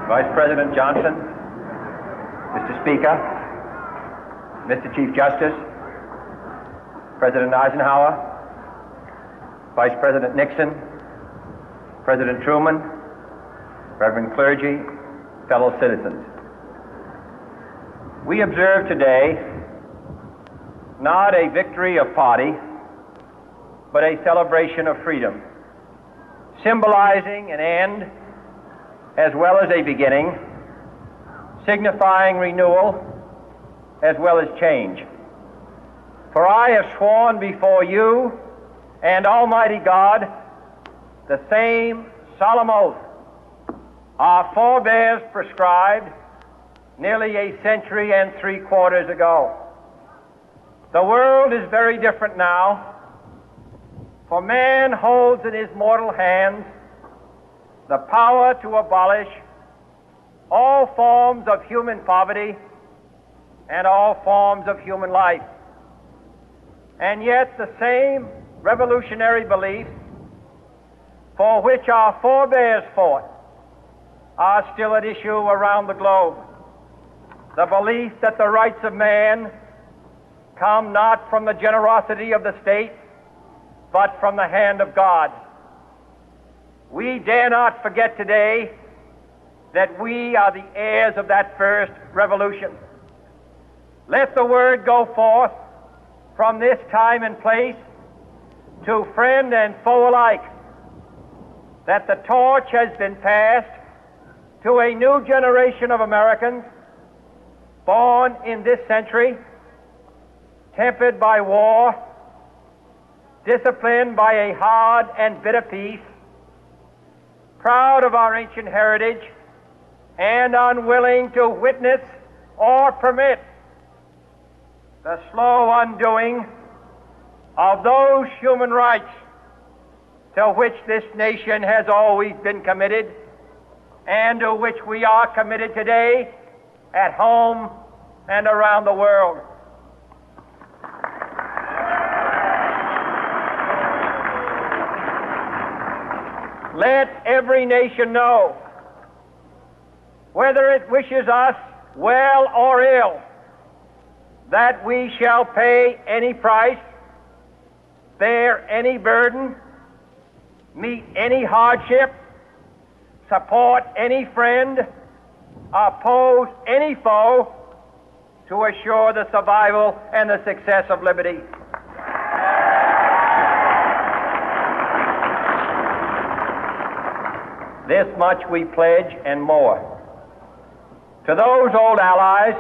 Vice President Johnson, Mr. Speaker, Mr. Chief Justice, President Eisenhower, Vice President Nixon, President Truman, Reverend clergy, fellow citizens. We observe today not a victory of party, but a celebration of freedom, symbolizing an end as well as a beginning, signifying renewal as well as change. For I have sworn before you and Almighty God the same solemn oath our forebears prescribed nearly a century and 3/4 ago. The world is very different now, for man holds in his mortal hands the power to abolish all forms of human poverty and all forms of human life. And yet the same revolutionary beliefs for which our forebears fought are still at issue around the globe. The belief that the rights of man come not from the generosity of the state, but from the hand of God. We dare not forget today that we are the heirs of that first revolution. Let the word go forth from this time and place to friend and foe alike that the torch has been passed to a new generation of Americans born in this century, tempered by war, disciplined by a hard and bitter peace, proud of our ancient heritage, and unwilling to witness or permit the slow undoing of those human rights to which this nation has always been committed and to which we are committed today at home and around the world. Let every nation know, whether it wishes us well or ill, that we shall pay any price, bear any burden, meet any hardship, support any friend, oppose any foe to assure the survival and the success of liberty. This much we pledge and more. To those old allies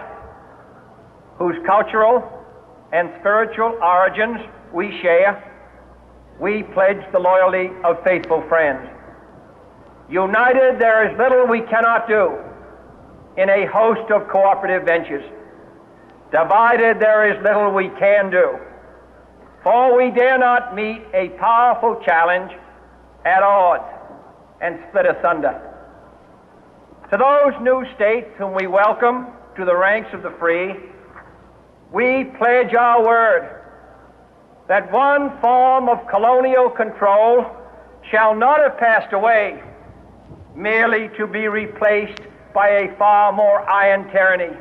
whose cultural and spiritual origins we share, we pledge the loyalty of faithful friends. United, there is little we cannot do in a host of cooperative ventures. Divided, there is little we can do, for we dare not meet a powerful challenge at odds and split asunder. To those new states whom we welcome to the ranks of the free, we pledge our word that one form of colonial control shall not have passed away, merely to be replaced by a far more iron tyranny.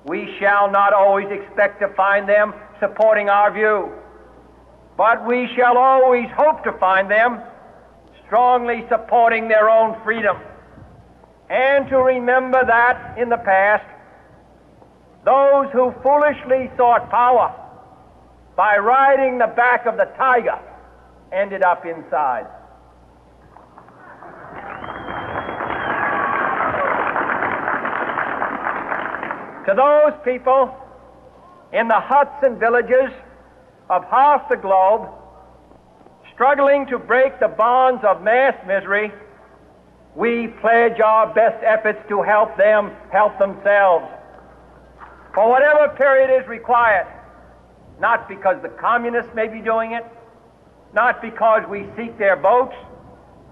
We shall not always expect to find them supporting our view, but we shall always hope to find them strongly supporting their own freedom, and to remember that in the past, those who foolishly sought power by riding the back of the tiger ended up inside. To those people in the huts and villages of half the globe struggling to break the bonds of mass misery, we pledge our best efforts to help them help themselves for whatever period is required, not because the communists may be doing it, not because we seek their votes,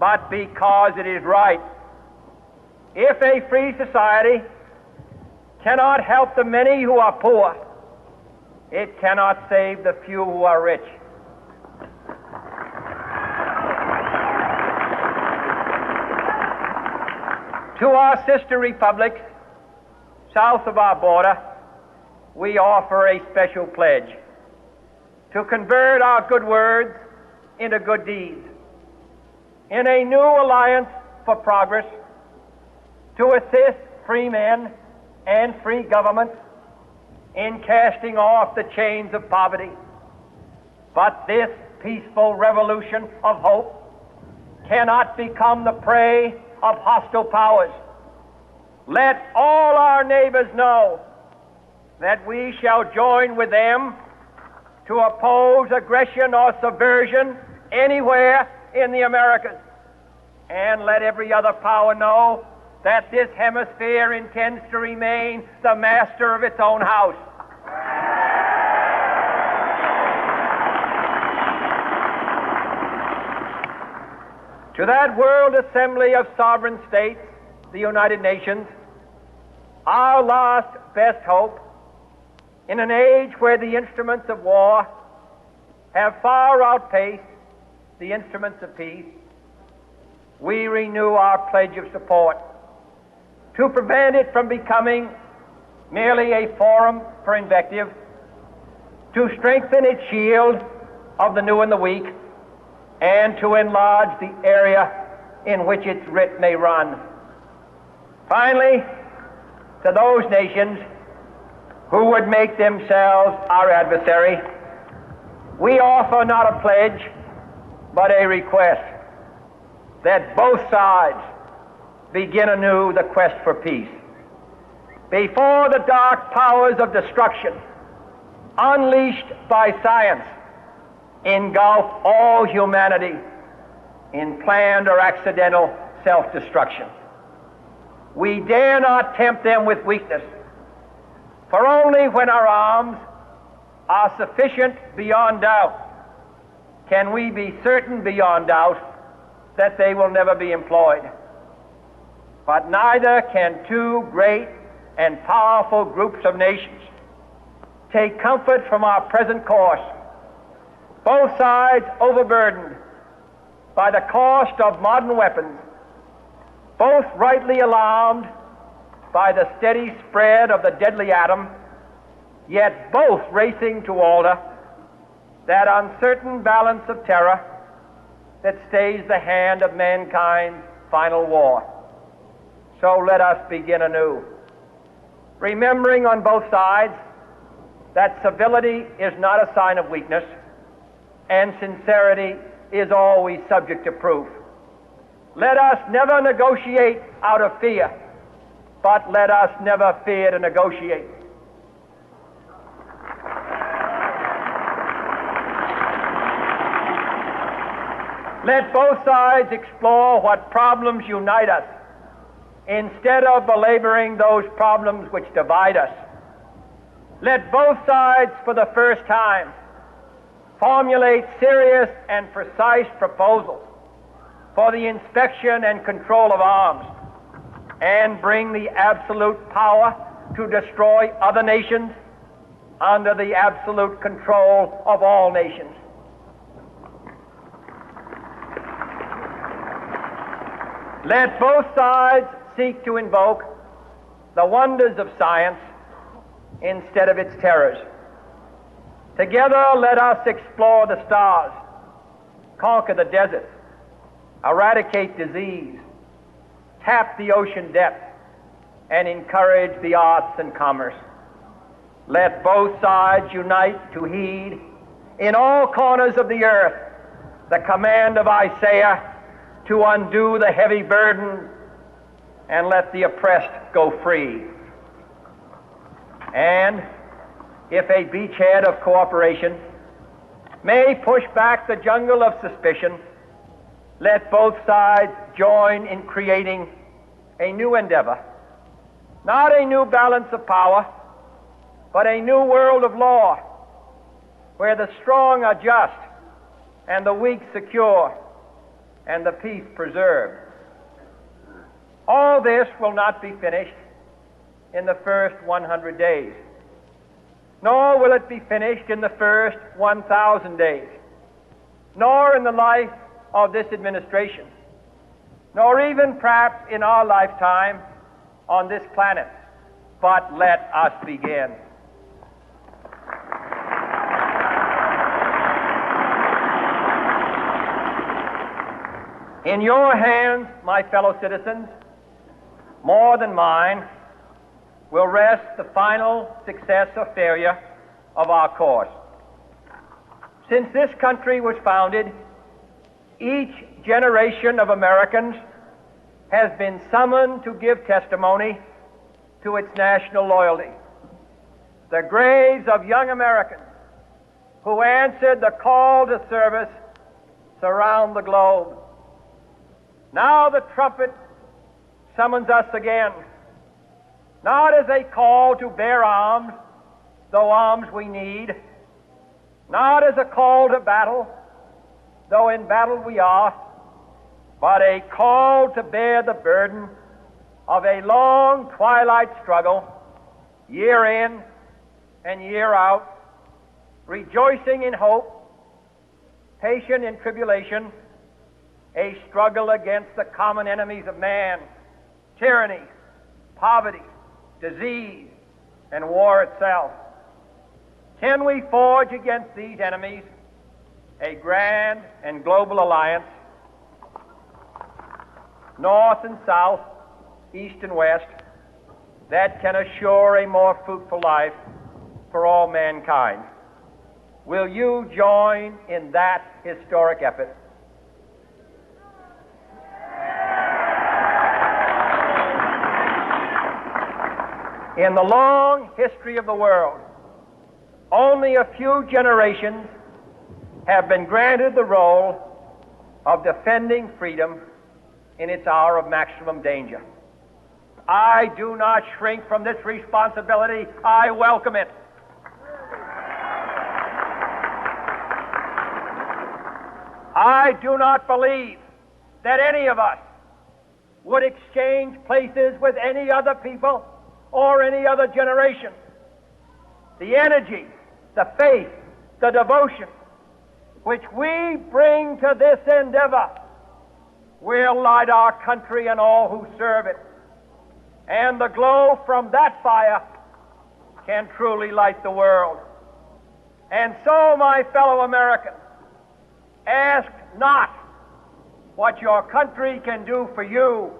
but because it is right. If a free society cannot help the many who are poor, it cannot save the few who are rich. To our sister republics south of our border, we offer a special pledge to convert our good words into good deeds, in a new alliance for progress, to assist free men and free governments in casting off the chains of poverty. But this peaceful revolution of hope cannot become the prey of hostile powers. Let all our neighbors know that we shall join with them to oppose aggression or subversion anywhere in the Americas. And let every other power know that this hemisphere intends to remain the master of its own house. To that World Assembly of Sovereign States, the United Nations, our last best hope, in an age where the instruments of war have far outpaced the instruments of peace, we renew our pledge of support to prevent it from becoming merely a forum for invective, to strengthen its shield of the new and the weak, and to enlarge the area in which its writ may run. Finally, to those nations who would make themselves our adversary, we offer not a pledge, but a request that both sides begin anew the quest for peace. Before the dark powers of destruction, unleashed by science, engulf all humanity in planned or accidental self-destruction, we dare not tempt them with weakness, for only when our arms are sufficient beyond doubt can we be certain beyond doubt that they will never be employed. But neither can two great and powerful groups of nations take comfort from our present course, both sides overburdened by the cost of modern weapons, both rightly alarmed by the steady spread of the deadly atom, yet both racing to alter that uncertain balance of terror that stays the hand of mankind's final war. So let us begin anew, remembering on both sides that civility is not a sign of weakness, and sincerity is always subject to proof. Let us never negotiate out of fear, but let us never fear to negotiate. Let both sides explore what problems unite us, instead of belaboring those problems which divide us. Let both sides, for the first time, formulate serious and precise proposals for the inspection and control of arms, and bring the absolute power to destroy other nations under the absolute control of all nations. Let both sides seek to invoke the wonders of science instead of its terrors. Together, let us explore the stars, conquer the deserts, eradicate disease, tap the ocean depths, and encourage the arts and commerce. Let both sides unite to heed in all corners of the earth the command of Isaiah to undo the heavy burden and let the oppressed go free. And if a beachhead of cooperation may push back the jungle of suspicion, let both sides join in creating a new endeavor, not a new balance of power, but a new world of law, where the strong are just and the weak secure and the peace preserved. All this will not be finished in the first 100 days, nor will it be finished in the first 1,000 days, nor in the life of this administration. nor even perhaps in our lifetime on this planet. But let us begin. In your hands, my fellow citizens, more than mine, will rest the final success or failure of our course. Since this country was founded, each generation of Americans has been summoned to give testimony to its national loyalty. The graves of young Americans who answered the call to service surround the globe. Now the trumpet summons us again, not as a call to bear arms, though arms we need, not as a call to battle, though in battle we are, but a call to bear the burden of a long twilight struggle, year in and year out, rejoicing in hope, patient in tribulation, a struggle against the common enemies of man, tyranny, poverty, disease, and war itself. Can we forge against these enemies a grand and global alliance, north and south, east and west, that can assure a more fruitful life for all mankind? Will you join in that historic effort? In the long history of the world, only a few generations have been granted the role of defending freedom in its hour of maximum danger. I do not shrink from this responsibility. I welcome it. I do not believe that any of us would exchange places with any other people or any other generation. The energy, the faith, the devotion which we bring to this endeavor will light our country and all who serve it. And the glow from that fire can truly light the world. And so, my fellow Americans, ask not what your country can do for you,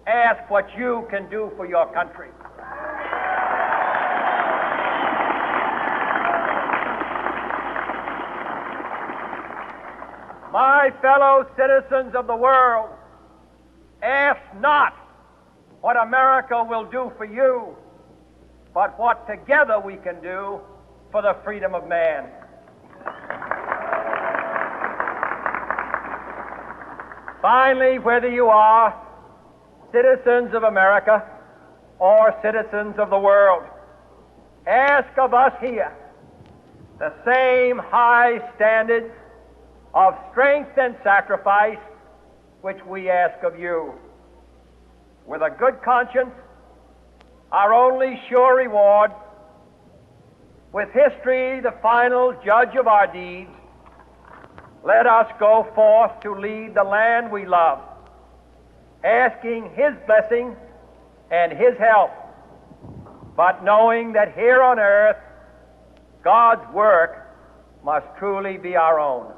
ask what you can do for your country. My fellow citizens of the world, ask not what America will do for you, but what together we can do for the freedom of man. Finally, whether you are citizens of America or citizens of the world, ask of us here the same high standards of strength and sacrifice which we ask of you. With a good conscience, our only sure reward, with history the final judge of our deeds, let us go forth to lead the land we love, asking His blessing and His help, but knowing that here on earth God's work must truly be our own.